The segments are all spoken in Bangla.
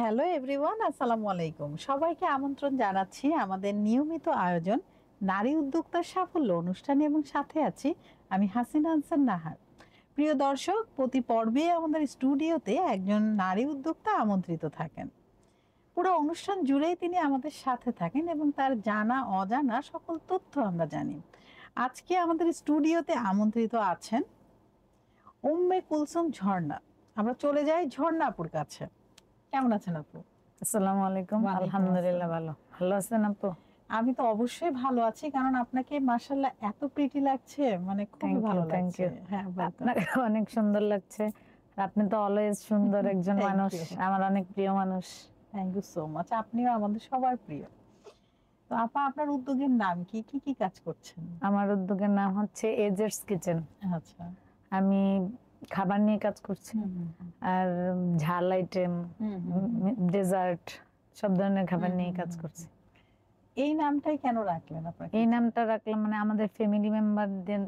হ্যালো এভরিওয়ান, আসসালামু আলাইকুম। সবাইকে আমন্ত্রণ জানাচ্ছি আমাদের নিয়মিত আয়োজন নারী উদ্যোক্তার সাফল্য অনুষ্ঠানে, এবং সাথে আছি আমি হাসিনা আনসার নাহার। প্রিয় দর্শক, প্রতি পর্বে আমাদের স্টুডিওতে একজন নারী উদ্যোক্তা আমন্ত্রিত থাকেন। পুরো অনুষ্ঠান জুড়েই তিনি আমাদের সাথে থাকেন এবং তার জানা অজানা সকল তথ্য আমরা জানি। আজকে আমাদের স্টুডিওতে আমন্ত্রিত আছেন উম্মে কুলসুম ঝর্ণা। আমরা চলে যাই ঝর্ণা আপুর কাছে। কেমন আছেন আপু? আসসালামু আলাইকুম। আলহামদুলিল্লাহ, ভালো। ভালো আছেন আপু? আমি তো অবশ্যই ভালো আছি, কারণ আপনাকে মাশাআল্লাহ এত প্রিটি লাগছে, মানে খুব ভালো লাগছে। হ্যাঁ, আপনাকে অনেক সুন্দর লাগছে। আপনি তো অলওয়েজ সুন্দর একজন মানুষ, আমার অনেক প্রিয় মানুষ। Thank you so much. আপনিও আমাদের সবার প্রিয়। তো আপা, আপনার উদ্যোগের নাম কি, কি কি কাজ করছেন? আমার উদ্যোগের নাম হচ্ছে এজেটস কিচেন। আচ্ছা। আমি খাবার নিয়ে কাজ করছি, আর ঝাল আইটেম, ডেজার্ট, সব ধরনের খাবার নিয়ে কাজ করছি। এই নামটাই কেন রাখলেন আপনারা? এই নামটা রাখলাম মানে আমাদের ফ্যামিলি মেম্বারদের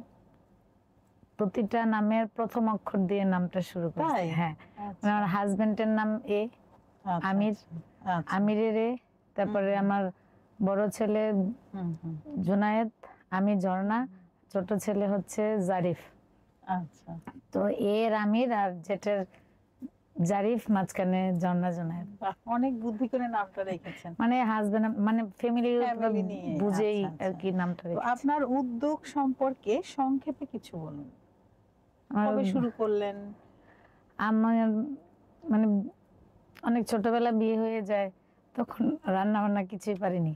প্রতিটা নামের প্রথম অক্ষর দিয়ে নামটা শুরু করছি। হ্যাঁ, আমার হাজবেন্ডের নাম আমির, আমিরের এ, তারপরে আমার বড় ছেলে জুনায়েদ, আমি ঝর্ণা, ছোট ছেলে হচ্ছে জারিফ। আচ্ছা। তো এর আমির আর জেঠের জারিফ, মাঝখানে ঝর্ণা জুনায়েদ। অনেক বুদ্ধি করে নামটা রেখেছেন, মানে হাজবেন্ড মানে ফ্যামিলি বুঝেই আর কি নামটা রেখেছি। আপনার উদ্যোগ সম্পর্কে সংক্ষেপে কিছু বলুন। কবে শুরু করলেন? আমার মানে অনেক ছোটবেলা বিয়ে হয়ে যায়, তখন রান্না বান্না কিছুই পারিনি।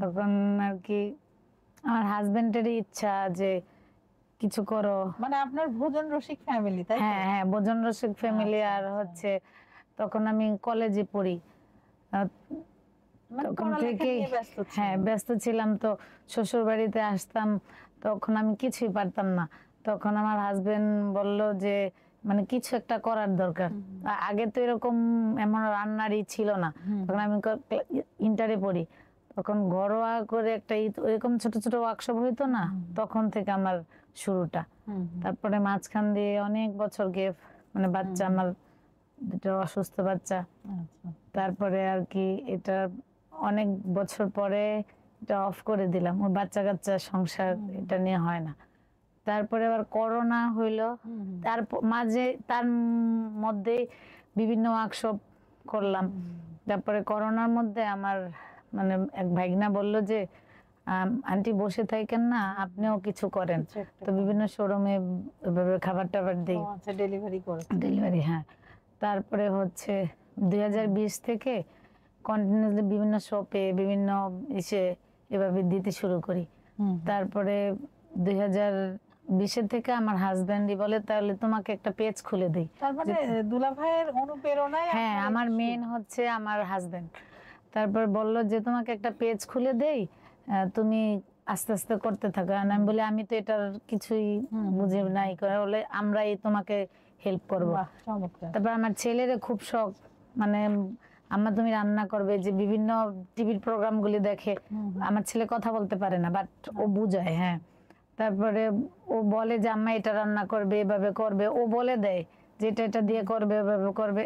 তখন আর কি আমার হাজবেন্ডের ইচ্ছা যে কিছু করো। মানে আপনার ভোজন রসিক ফ্যামিলি, তাই? হ্যাঁ হ্যাঁ, ভোজন রসিক ফ্যামিলি। আর হচ্ছে তখন আমি কলেজে পড়ি, তখন থেকে হ্যাঁ ব্যস্ত ছিলাম। তো শ্বশুর বাড়িতে আসতাম, তখন আমি কিছুই পারতাম না। তখন আমার হাজবেন্ড বলল যে মানে কিছু একটা করার দরকার। আগে তো এরকম এমন রান্নারই ছিল না। তখন আমি ইন্টারে পড়ি, তখন ঘরোয়া করে একটা এরকম ছোট ছোট ওয়ার্কশপ হইতো না, তখন থেকে আমার শুরুটা। তারপরে মাঝখান দিয়ে অনেক বছর গেপ, মানে বাচ্চা আমার দুটো অসুস্থ বাচ্চা। তারপরে আর কি এটা অনেক বছর পরে এটা অফ করে দিলাম। ওই বাচ্চা কাচ্চা সংসার এটা নিয়ে হয় না। তারপরে আবার করোনা হইলো, তার মাঝে তার মধ্যে বিভিন্ন ওয়ার্কশপ করলাম। তারপরে করোনার মধ্যে আমার মানে এক ভাইগনা বলল যে আন্টি বসে থাকেন না, আপনিও কিছু করেন। তো বিভিন্ন শোরুমে খাবার টাবার দিই, ডেলিভারি। হ্যাঁ, তারপরে হচ্ছে 2020 থেকে কন্টিনিউসলি বিভিন্ন শপে বিভিন্ন ইসে এভাবে দিতে শুরু করি। তারপরে 2020 থেকে আমার হাজবেন্ডই বলে তাহলে তোমাকে একটা পেজ খুলে দেই। তারপরে দুলাভাইয়ের অনুপ্রেরণায়? হ্যাঁ, আমার মেন হচ্ছে আমার হাজবেন্ড। তারপর বলল যে তোমাকে একটা পেজ খুলে দেই, তুমি আস্তে আস্তে করতে থাকো। আমি বলি আমি তো এটার কিছুই বুঝি নাই, করে বলে আমরাই তোমাকে হেল্প করবো। তারপর আমার ছেলের খুব শখ, মানে আম্মা তুমি রান্না করবে, যে বিভিন্ন টিভির প্রোগ্রাম গুলি দেখে। আমার ছেলে কথা বলতে পারে না, বাট ও বুঝায়। হ্যাঁ, তারপরে ও বলে যে আম্মা এটা রান্না করবে, এভাবে করবে। ও বলে দেয় যেটা এটা দিয়ে করবে, এভাবে করবে।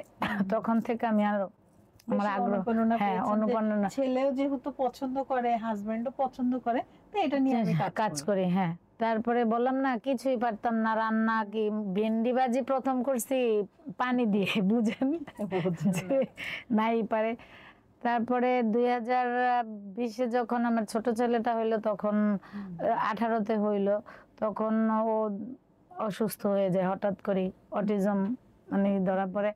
তখন থেকে আমি আরো আমার আগ্রহ, হ্যাঁ অনুপ্রেরণা। ছেলেও যেহেতু পছন্দ করে, হাজবেন্ডও পছন্দ করে, তো এটা নিয়ে আমি কাজ করি। হ্যাঁ, তারপরে বললাম না কিছুই পারতাম না রান্না। কি ভেন্ডি ভাজি প্রথম করছি পানি দিয়ে, বুঝেন নাই পারে। তারপরে 2020-এ যখন আমার ছোট ছেলেটা হইলো, তখন 18-তে হইলো, তখন ও অসুস্থ হয়ে যায় হঠাৎ করে, অটিজম মানে ধরা পড়ে।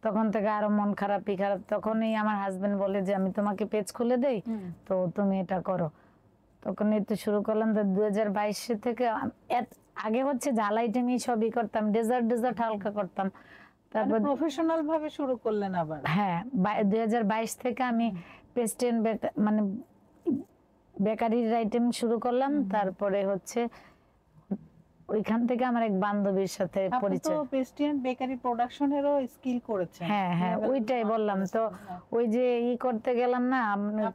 তখন থেকে আরো মন খারাপই খারাপ। তখনই আমার হাজবেন্ড বলে যে আমি তোমাকে পেজ খুলে দেই, তো তুমি এটা করো। তখন এই তো শুরু করলাম। 2022 থেকে আগে হচ্ছে ঝাল আইটেমই সবই করতাম, ডেজার্ট হালকা করতাম। তারপর প্রফেশনাল ভাবে শুরু করলেন আবার? হ্যাঁ, 2022 থেকে আমি পেস্ট্রি মানে বেকারির আইটেম শুরু করলাম। তারপরে হচ্ছে ওইখান থেকে আমার এক বান্ধবীর সাথে পরিচয়। আপনি তো পেস্ট্রি এন্ড বেকারি প্রোডাকশনেরও স্কিল করেছেন। হ্যাঁ হ্যাঁ, ওইটাই বললাম তো। ওই যে করতে গেলাম না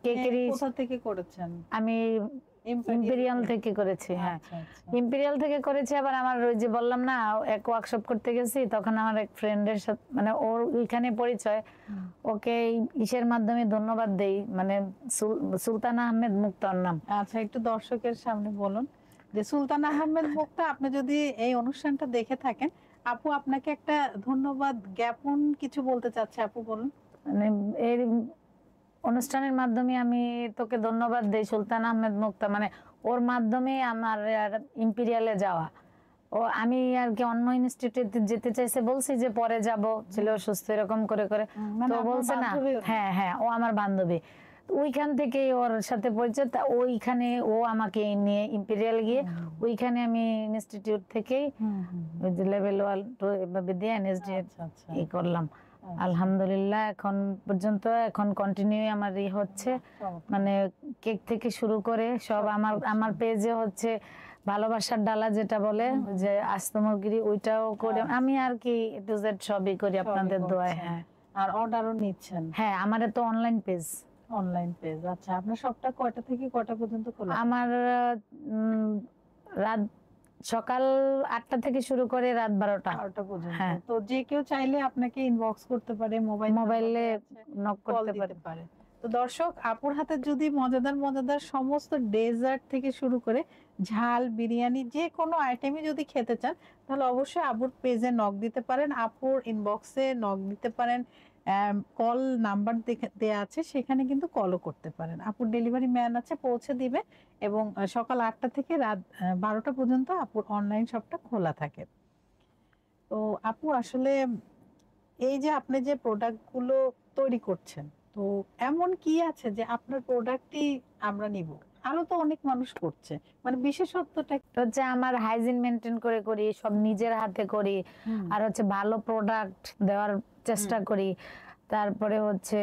কেকেরই। কোথা থেকে করেছেন? আমি ইম্পেরিয়াল থেকে করেছি। হ্যাঁ, আচ্ছা আচ্ছা ইম্পেরিয়াল থেকে করেছি। আবার আমার ওই যে বললাম না, এক ওয়ার্কশপ করতে গেছি, তখন আমার এক ফ্রেন্ডের সাথে মানে ওর ওইখানে পরিচয়, ওকে ইসের মাধ্যমে ধন্যবাদ দেই, মানে সুলতানা আহমেদ মুক্তার নাম। আচ্ছা, একটু দর্শকের সামনে বলুন যে সুলতানা আহমেদ মুক্তা, আপনি যদি এই অনুষ্ঠানটা দেখে থাকেন, আপু আপনাকে একটা ধন্যবাদ জ্ঞাপন কিছু বলতে চাচ্ছে, আপু বলুন। মানে এই অনুষ্ঠানের মাধ্যমে আমি তোকে ধন্যবাদ দেই সুলতান আহমেদ মুক্তা, মানে ওর মাধ্যমে আমার ইম্পেরিয়ালে যাওয়া। ও আমি আর কি অন্য ইনস্টিটিউটে যেতে চাইছে, বলছি যে পরে যাব, ছিল অসুস্থ এরকম করে করে, মানে তো আপনার বলছে না। বান্ধবী? হ্যাঁ হ্যাঁ, ও আমার বান্ধবী, ওইখান থেকে ওর সাথে পরিচয়। তা ওইখানে ও আমাকে নিয়ে ইম্পেরিয়াল গিয়ে ওইখানে আমি ইনস্টিটিউট থেকেই ওই যে লেভেল 1 2 এভাবে দিয়ে এনএসডি আচ্ছা আচ্ছা ই করলাম। আলহামদুলিল্লাহ এখন পর্যন্ত এখন কন্টিনিউ আমার ই হচ্ছে, মানে কেক থেকে শুরু করে সব। আমার পেজে হচ্ছে ভালোবাসার ডালা যেটা বলে, যে আস্তমগিরি, ওইটাও করে আমি আর কি এ টু জেড সবই করি আপনাদের দোয়ায়। হ্যাঁ, আর অর্ডারও নিচ্ছেন? হ্যাঁ, আমার তো অনলাইন পেজ। অনলাইন পেজ, আচ্ছা। আপনার সবটা কয়টা থেকে কয়টা পর্যন্ত খোলা? আমার রাত সকাল 8টা থেকে শুরু করে রাত 12টা 12টা পর্যন্ত। হ্যাঁ, তো যে কেউ চাইলে আপনাকে ইনবক্স করতে পারে, মোবাইলে নক কল করতে দিতে পারে। পারে। তো দর্শক, আপুর হাতে যদি মজাদার মজাদার সমস্ত ডেজার্ট থেকে শুরু করে ঝাল, বিরিয়ানি, যে কোনো আইটেমই যদি খেতে চান, তাহলে অবশ্যই আপুর পেজে নক দিতে পারেন, আপুর ইনবক্সে নক দিতে পারেন। কল নাম্বার দেয়া আছে, সেখানে কিন্তু কলও করতে পারেন। আপুর ডেলিভারি ম্যান আছে, পৌঁছে দিবে। এবং সকাল 8টা থেকে রাত 12টা পর্যন্ত আপুর অনলাইন শপটা খোলা থাকে। তো আপু আসলে এই যে আপনি যে প্রোডাক্টগুলো তৈরি করছেন, তো এমন কি আছে যে আপনার প্রোডাক্টই আমরা নিব? আরো তো অনেক মানুষ করছে, মানে বিশেষত্বটা কি? হচ্ছে আমার হাইজিন মেনটেন করে করি, সব নিজের হাতে করি। আর হচ্ছে ভালো প্রোডাক্ট দেওয়ার চেষ্টা করি। তারপরে হচ্ছে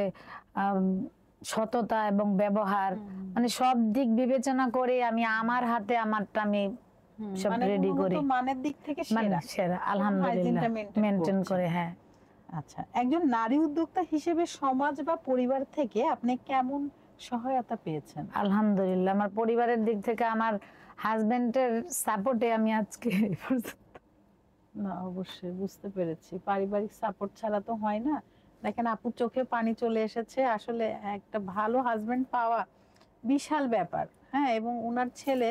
সততা এবং ব্যবহার, মানে সব দিক বিবেচনা করে আমি আমার হাতে আমারটা আমি সব মানে রেডি গুণগত করি, মানের দিক থেকে মানে সেরা সেরা আলহামদুলিল্লাহ হাইজিনটা মেনটেন করছেন। করে। হ্যাঁ, আচ্ছা, একজন নারী উদ্যোক্তা হিসেবে সমাজ বা পরিবার থেকে আপনি কেমন সহায়তা পেয়েছেন? আলহামদুলিল্লাহ আমার পরিবারের দিক থেকে, আমার হাজবেন্ডের সাপোর্টে আমি আজকে এই পর্যন্ত। না, অবশ্যই বুঝতে পেরেছি, পারিবারিক সাপোর্ট ছাড়া তো হয় না। দেখেন আপুর চোখে পানি চলে এসেছে। আসলে একটা ভালো হাজবেন্ড পাওয়া বিশাল ব্যাপার। হ্যাঁ, এবং ওনার ছেলে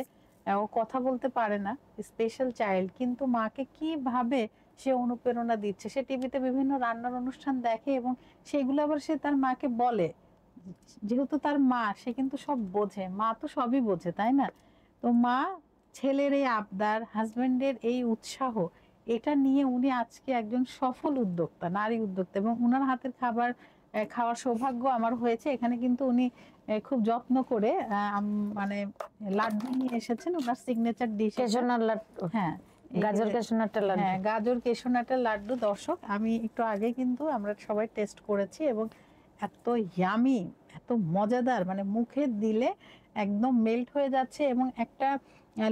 ও কথা বলতে পারে না, স্পেশাল চাইল্ড, কিন্তু মাকে কিভাবে সে অনুপ্রেরণা দিচ্ছে। সে টিভিতে বিভিন্ন রান্নার অনুষ্ঠান দেখে এবং সেগুলো আবার সে তার মাকে বলে। যেহেতু তার মা, সে কিন্তু সব বোঝে, মা তো সবই বোঝে, তাই না? তো মা, ছেলের এই আবদার, হাজবেন্ডের এই উৎসাহ, এটা নিয়ে উনি আজকে একজন সফল উদ্যোক্তা, নারী উদ্যোক্তা। এবং উনার হাতের খাবার খাওয়ার সৌভাগ্য আমার হয়েছে। এখানে কিন্তু উনি খুব যত্ন করে মানে লাড্ডু নিয়ে এসেছেন, ওনার সিগনেচার ডিশ। কেশনার লাড্ডু, হ্যাঁ, গাজর কেশনারটা লাড্ডু। হ্যাঁ, গাজর কেশনাটের লাড্ডু। দর্শক, আমি একটু আগে কিন্তু আমরা সবাই টেস্ট করেছি এবং এত ইয়ামি, এত মজাদার, মানে মুখে দিলে একদম মেল্ট হয়ে যাচ্ছে। এবং একটা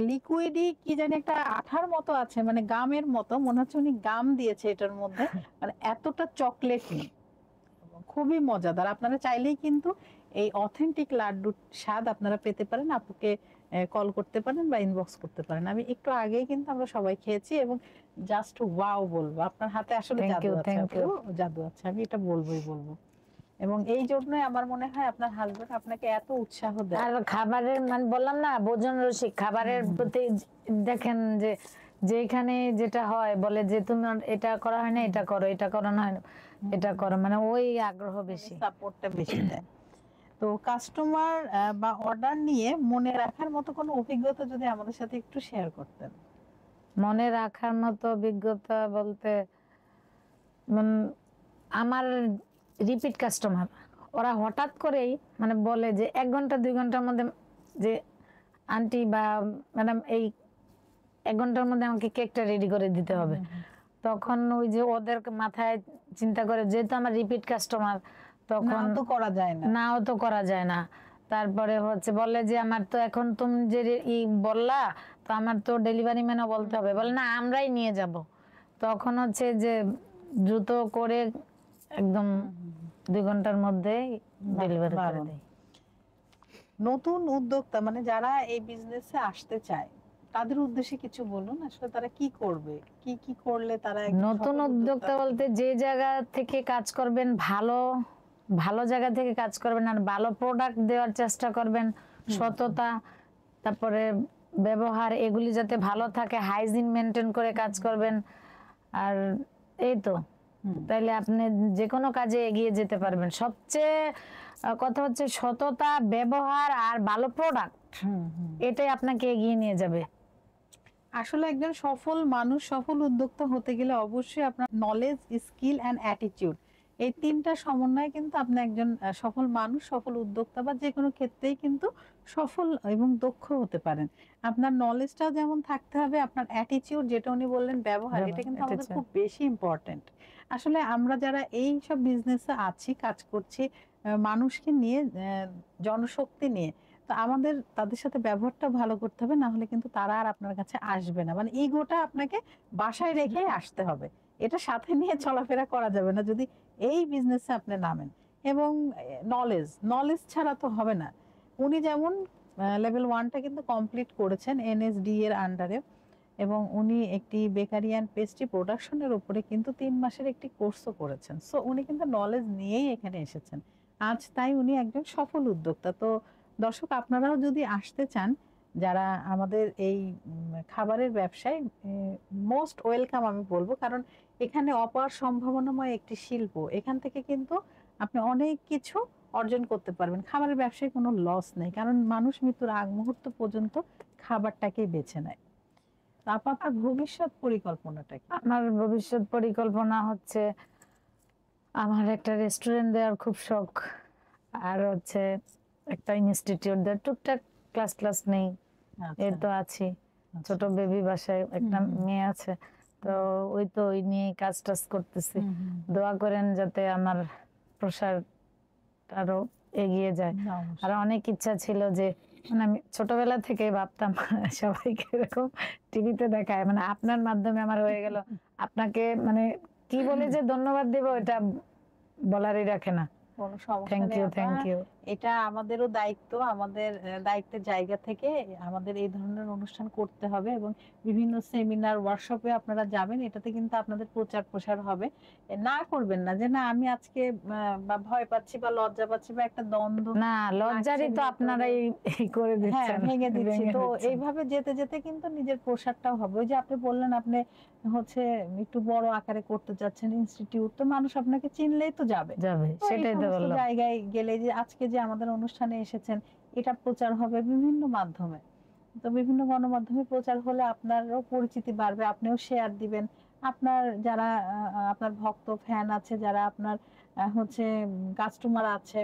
লিকুইডই কি জানি একটা আঠার মতো আছে, মানে গামের মতো মনে হচ্ছে উনি গাম দিয়েছে এটার মধ্যে, মানে এতটা চকলেটি, খুবই মজাদার। আপনারা চাইলেই কিন্তু এই অথেন্টিক লাড্ডুর স্বাদ আপনারা পেতে পারেন। আপুকে কল করতে পারেন বা ইনবক্স করতে পারেন। আমি একটু আগেই কিন্তু আমরা সবাই খেয়েছি এবং জাস্ট ওয়াও বলবো। আপনার হাতে আসলে জাদু আছে আপু, জাদু আছে, আমি এটা বলবোই বলবো। এবং এই জন্যই আমার মনে হয় আপনার হাজবেন্ড আপনাকে এত উৎসাহ দেয়। আর খাবারের, মানে বললাম না, ভোজন রসিক, খাবারের প্রতি দেখেন যে যেখানে যেটা হয় বলে যে তুমি এটা করা হয় না, এটা করো, এটা করানো হয় না, এটা করো, মানে ওই আগ্রহ বেশি, সাপোর্টটা বেশি দেয়। তো কাস্টমার বা অর্ডার নিয়ে মনে রাখার মতো কোনো অভিজ্ঞতা যদি আমাদের সাথে একটু শেয়ার করতেন। মনে রাখার মতো অভিজ্ঞতা বলতে আমার রিপিট কাস্টমার, ওরা হঠাৎ করেই মানে বলে যে 1 ঘন্টা 2 ঘন্টার মধ্যে, যে আন্টি বা ম্যাডাম এই 1 ঘন্টার মধ্যে আমাকে কেকটা রেডি করে দিতে হবে। তখন ওই যে ওদের মাথায় চিন্তা করে, যেহেতু আমার রিপিট কাস্টমার, তখন তো করা যায় না, নাও তো করা যায় না। তারপরে হচ্ছে বলে যে আমার তো এখন তুমি যে বললা, তো আমার তো ডেলিভারি ম্যানও বলতে হবে, বলে না আমরাই নিয়ে যাব। তখন হচ্ছে যে দ্রুত করে একদম 2 ঘন্টার মধ্যে ডেলিভারি করে দেয়। নতুন উদ্যোক্তা মানে যারা এই বিজনেসে আসতে চায় তাদের উদ্দেশ্যে কিছু বলুন, আসলে তারা কি করবে, কি কি করলে তারা একজন নতুন সফল উদ্যোক্তা বলতে যে জায়গা থেকে কাজ করবেন, ভালো ভালো জায়গা থেকে কাজ করবেন আর ভালো প্রোডাক্ট দেওয়ার চেষ্টা করবেন, সততা, তারপরে ব্যবহার এগুলি যাতে ভালো থাকে, হাইজিন মেনটেন করে কাজ করবেন। আর এই তো, তাইলে আপনি যে কোনো কাজে এগিয়ে যেতে পারবেন। সবচেয়ে কথা হচ্ছে সততা, ব্যবহার আর ভালো প্রোডাক্ট, এটাই আপনাকে এগিয়ে নিয়ে যাবে। আসলে একজন সফল মানুষ, সফল উদ্যোক্তা হতে গেলে অবশ্যই আপনার নলেজ, স্কিল অ্যান্ড অ্যাটিটিউড, এই তিনটা সমন্বয়ে কিন্তু আপনি একজন সফল মানুষ, সফল উদ্যোক্তা বা যে কোনো ক্ষেত্রেই কিন্তু সফল এবং দক্ষ হতে পারেন। আপনার নলেজটাও যেমন থাকতে হবে, আপনার অ্যাটিটিউড যেটা উনি বললেন ব্যবহার, এটা কিন্তু আমাদের খুব বেশি ইম্পর্টেন্ট। আসলে আমরা যারা এই সব বিজনেসে আছি, কাজ করছি, মানুষকে নিয়ে, জনশক্তি নিয়ে, তো আমাদের তাদের সাথে ব্যবহারটা ভালো করতে হবে, না হলে কিন্তু তারা আর আপনার কাছে আসবে না। মানে ইগোটা আপনাকে বাসায় রেখেই আসতে হবে, এটা সাথে নিয়ে চলাফেরা করা যাবে না যদি এই বিজনেসে আপনি নামেন। এবং নলেজ, নলেজ ছাড়া তো হবে না। উনি যেমন লেভেল 1টা কিন্তু কমপ্লিট করেছেন এনএসডি এর আন্ডারে, এবং উনি একটি বেকারি অ্যান্ড পেস্ট্রি প্রোডাকশনের উপরে কিন্তু 3 মাসের একটি কোর্সও করেছেন। সো উনি কিন্তু নলেজ নিয়েই এখানে এসেছেন আজ, তাই উনি একজন সফল উদ্যোক্তা। তো দর্শক, আপনারাও যদি আসতে চান, যারা আমাদের এই খাবারের ব্যবসায়, মোস্ট ওয়েলকাম আমি বলবো, কারণ এখানে অপার সম্ভাবনাময় একটি শিল্প। এখান থেকে কিন্তু আপনি অনেক কিছু অর্জন করতে পারবেন। খাবারের ব্যবসায় কোনো লস নেই, কারণ মানুষ মৃত্যুর আগ মুহূর্ত পর্যন্ত খাবারটাকেই বেছে নেয়। তো আপনার ভবিষ্যৎ পরিকল্পনাটা কি? আমার ভবিষ্যৎ পরিকল্পনা হচ্ছে আমার একটা রেস্টুরেন্ট দেওয়ার খুব শখ, আর হচ্ছে একটা ইনস্টিটিউট দেওয়ার। টুকটাক ক্লাস নেই, এর তো আছি। ছোট বেবি বাসায় একটা মেয়ে আছে, তো ওই তো ওই নিয়ে কাজ টাজ করতেছি। দোয়া করেন যাতে আমার প্রসার আরো এগিয়ে যায়। আর অনেক ইচ্ছা ছিল যে, মানে আমি ছোটবেলা থেকে ভাবতাম সবাইকে এরকম টিভিতে দেখায়, মানে আপনার মাধ্যমে আমার হয়ে গেল। আপনাকে মানে কি বলে যে ধন্যবাদ দেব, এটা বলারই রাখে না। কোনো সমস্যা থ্যাংক নেই ইউ, আপা। Thank you. এটা আমাদেরও দায়িত্ব, আমাদের দায়িত্বের জায়গা থেকে আমাদের এই ধরনের অনুষ্ঠান করতে হবে, এবং বিভিন্ন সেমিনার, ওয়ার্কশপে আপনারা যাবেন, এটাতে কিন্তু আপনাদের প্রচার প্রসার হবে। না করবেন না যে না আমি আজকে বা ভয় পাচ্ছি বা লজ্জা পাচ্ছি বা একটা দ্বন্দ্ব, না, লজ্জারই তো আপনারাই করে হ্যাঁ দিচ্ছেন, ভেঙে দিচ্ছি। ভেঙে তো দিচ্ছেন। এইভাবে যেতে যেতে কিন্তু নিজের প্রসারটাও হবে। ওই যে আপনি বললেন আপনি হচ্ছে একটু বড় আকারে করতে যাচ্ছেন ইনস্টিটিউট, তো মানুষ আপনাকে চিনলেই তো যাবে। যাবে, তো এই সেটাই তো সমস্ত বললাম। জায়গায় গেলে, যে আজকে যে আমাদের অনুষ্ঠানে এসেছেন, এটা প্রচার হবে বিভিন্ন মাধ্যমে। তো বিভিন্ন গণমাধ্যমে প্রচার হলে আপনারও পরিচিতি বাড়বে, আপনিও শেয়ার দিবেন। আপনার যারা আপনার ভক্ত ফ্যান আছে, যারা আপনার হচ্ছে কাস্টমার আছে,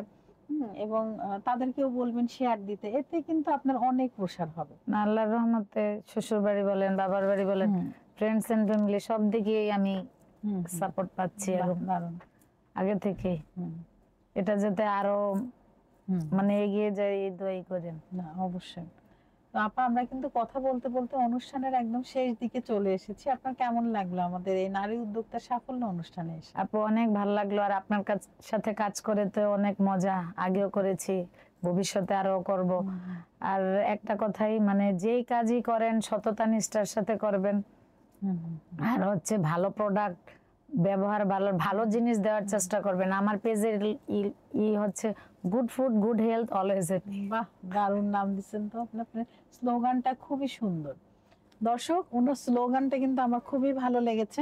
এবং তাদেরকেও বলবেন শেয়ার দিতে, এতে কিন্তু আপনার অনেক প্রসার হবে। আল্লাহর রহমতে শ্বশুর বাড়ি বলেন, বাবার বাড়ি বলেন, ফ্রেন্ডস এন্ড ফ্যামিলি সব দিকেই আমি সাপোর্ট পাচ্ছি দারুণ আগে থেকে। এটা যাতে আরো মানে এগিয়ে যায়, এই দোয়াই করেন। না অবশ্যই। তো আপা, আমরা কিন্তু কথা বলতে বলতে অনুষ্ঠানের একদম শেষ দিকে চলে এসেছি। আপনার কেমন লাগলো আমাদের এই নারী উদ্যোক্তা সাফল্য অনুষ্ঠানে এসে? আপু, অনেক ভালো লাগলো। আর আপনার সাথে কাজ করে তো অনেক মজা, আগেও করেছি, ভবিষ্যতে আরো করব। আর একটা কথাই, মানে যেই কাজই করেন সততা নিষ্ঠার সাথে করবেন, আর হচ্ছে ভালো প্রোডাক্ট ব্যবহার, ভালো ভালো জিনিস দেওয়ার চেষ্টা করবেন। আমার পেজের হচ্ছে good food good health always happy. বাহ, দারুণ নাম দিচ্ছেন তো আপনি। আপনার স্লোগানটা খুবই সুন্দর। দর্শক, ওনার স্লোগানটা কিন্তু আমার খুবই ভালো লেগেছে।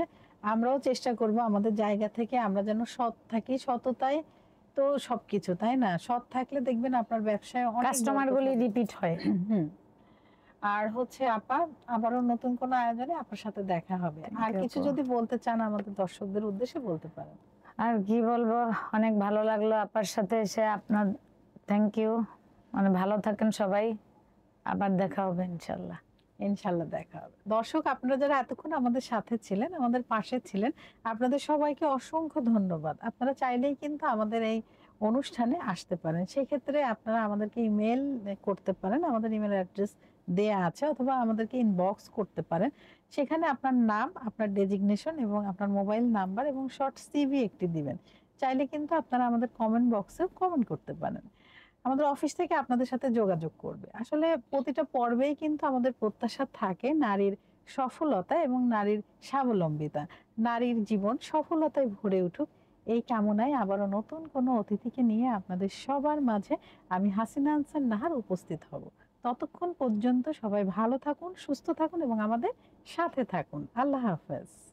আমরাও চেষ্টা করব আমাদের জায়গা থেকে আমরা যেন সৎ থাকি। সততায় তো সবকিছু, তাই না? সৎ থাকলে দেখবেন আপনার ব্যবসায় অনেক কাস্টমার গুলি রিপিট হয়। আর হচ্ছে আপা, আবারও নতুন কোন আয়োজনে আপনার সাথে দেখা হবে। আর কিছু যদি বলতে চান আমাদের দর্শকদের উদ্দেশ্যে বলতে পারেন। আর কি বলবো, অনেক ভালো লাগলো আপনার সাথে এসে। আপনার থ্যাংক ইউ। মানে ভালো থাকেন সবাই, আবার দেখা হবে ইনশাল্লাহ। ইনশাল্লাহ দেখা হবে। দর্শক, আপনারা যারা এতক্ষণ আমাদের সাথে ছিলেন, আমাদের পাশে ছিলেন, আপনাদের সবাইকে অসংখ্য ধন্যবাদ। আপনারা চাইলেই কিন্তু আমাদের এই অনুষ্ঠানে আসতে পারেন। সেক্ষেত্রে আপনারা আমাদেরকে ইমেল করতে পারেন, আমাদের ইমেল অ্যাড্রেস দেয়া আছে, অথবা আমাদেরকে ইনবক্স করতে পারেন। সেখানে আপনার নাম, আপনার ডেজিগনেশন এবং আপনার মোবাইল নাম্বার এবং শর্ট সিভি একটি দিবেন। চাইলে কিন্তু আপনারা আমাদের কমেন্ট বক্সেও কমেন্ট করতে পারেন। আমাদের অফিস থেকে আপনাদের সাথে যোগাযোগ করবে। আসলে প্রতিটা পর্বেই কিন্তু আমাদের প্রত্যাশা থাকে নারীর সফলতা এবং নারীর স্বাবলম্বিতা। নারীর জীবন সফলতায় ভরে উঠুক এই কামনায় আবারও নতুন কোনো অতিথিকে নিয়ে আপনাদের সবার মাঝে আমি হাসিনা আনসার নাহার উপস্থিত হব। ততক্ষণ পর্যন্ত সবাই ভালো থাকুন, সুস্থ থাকুন এবং আমাদের সাথে থাকুন। আল্লাহ হাফেজ।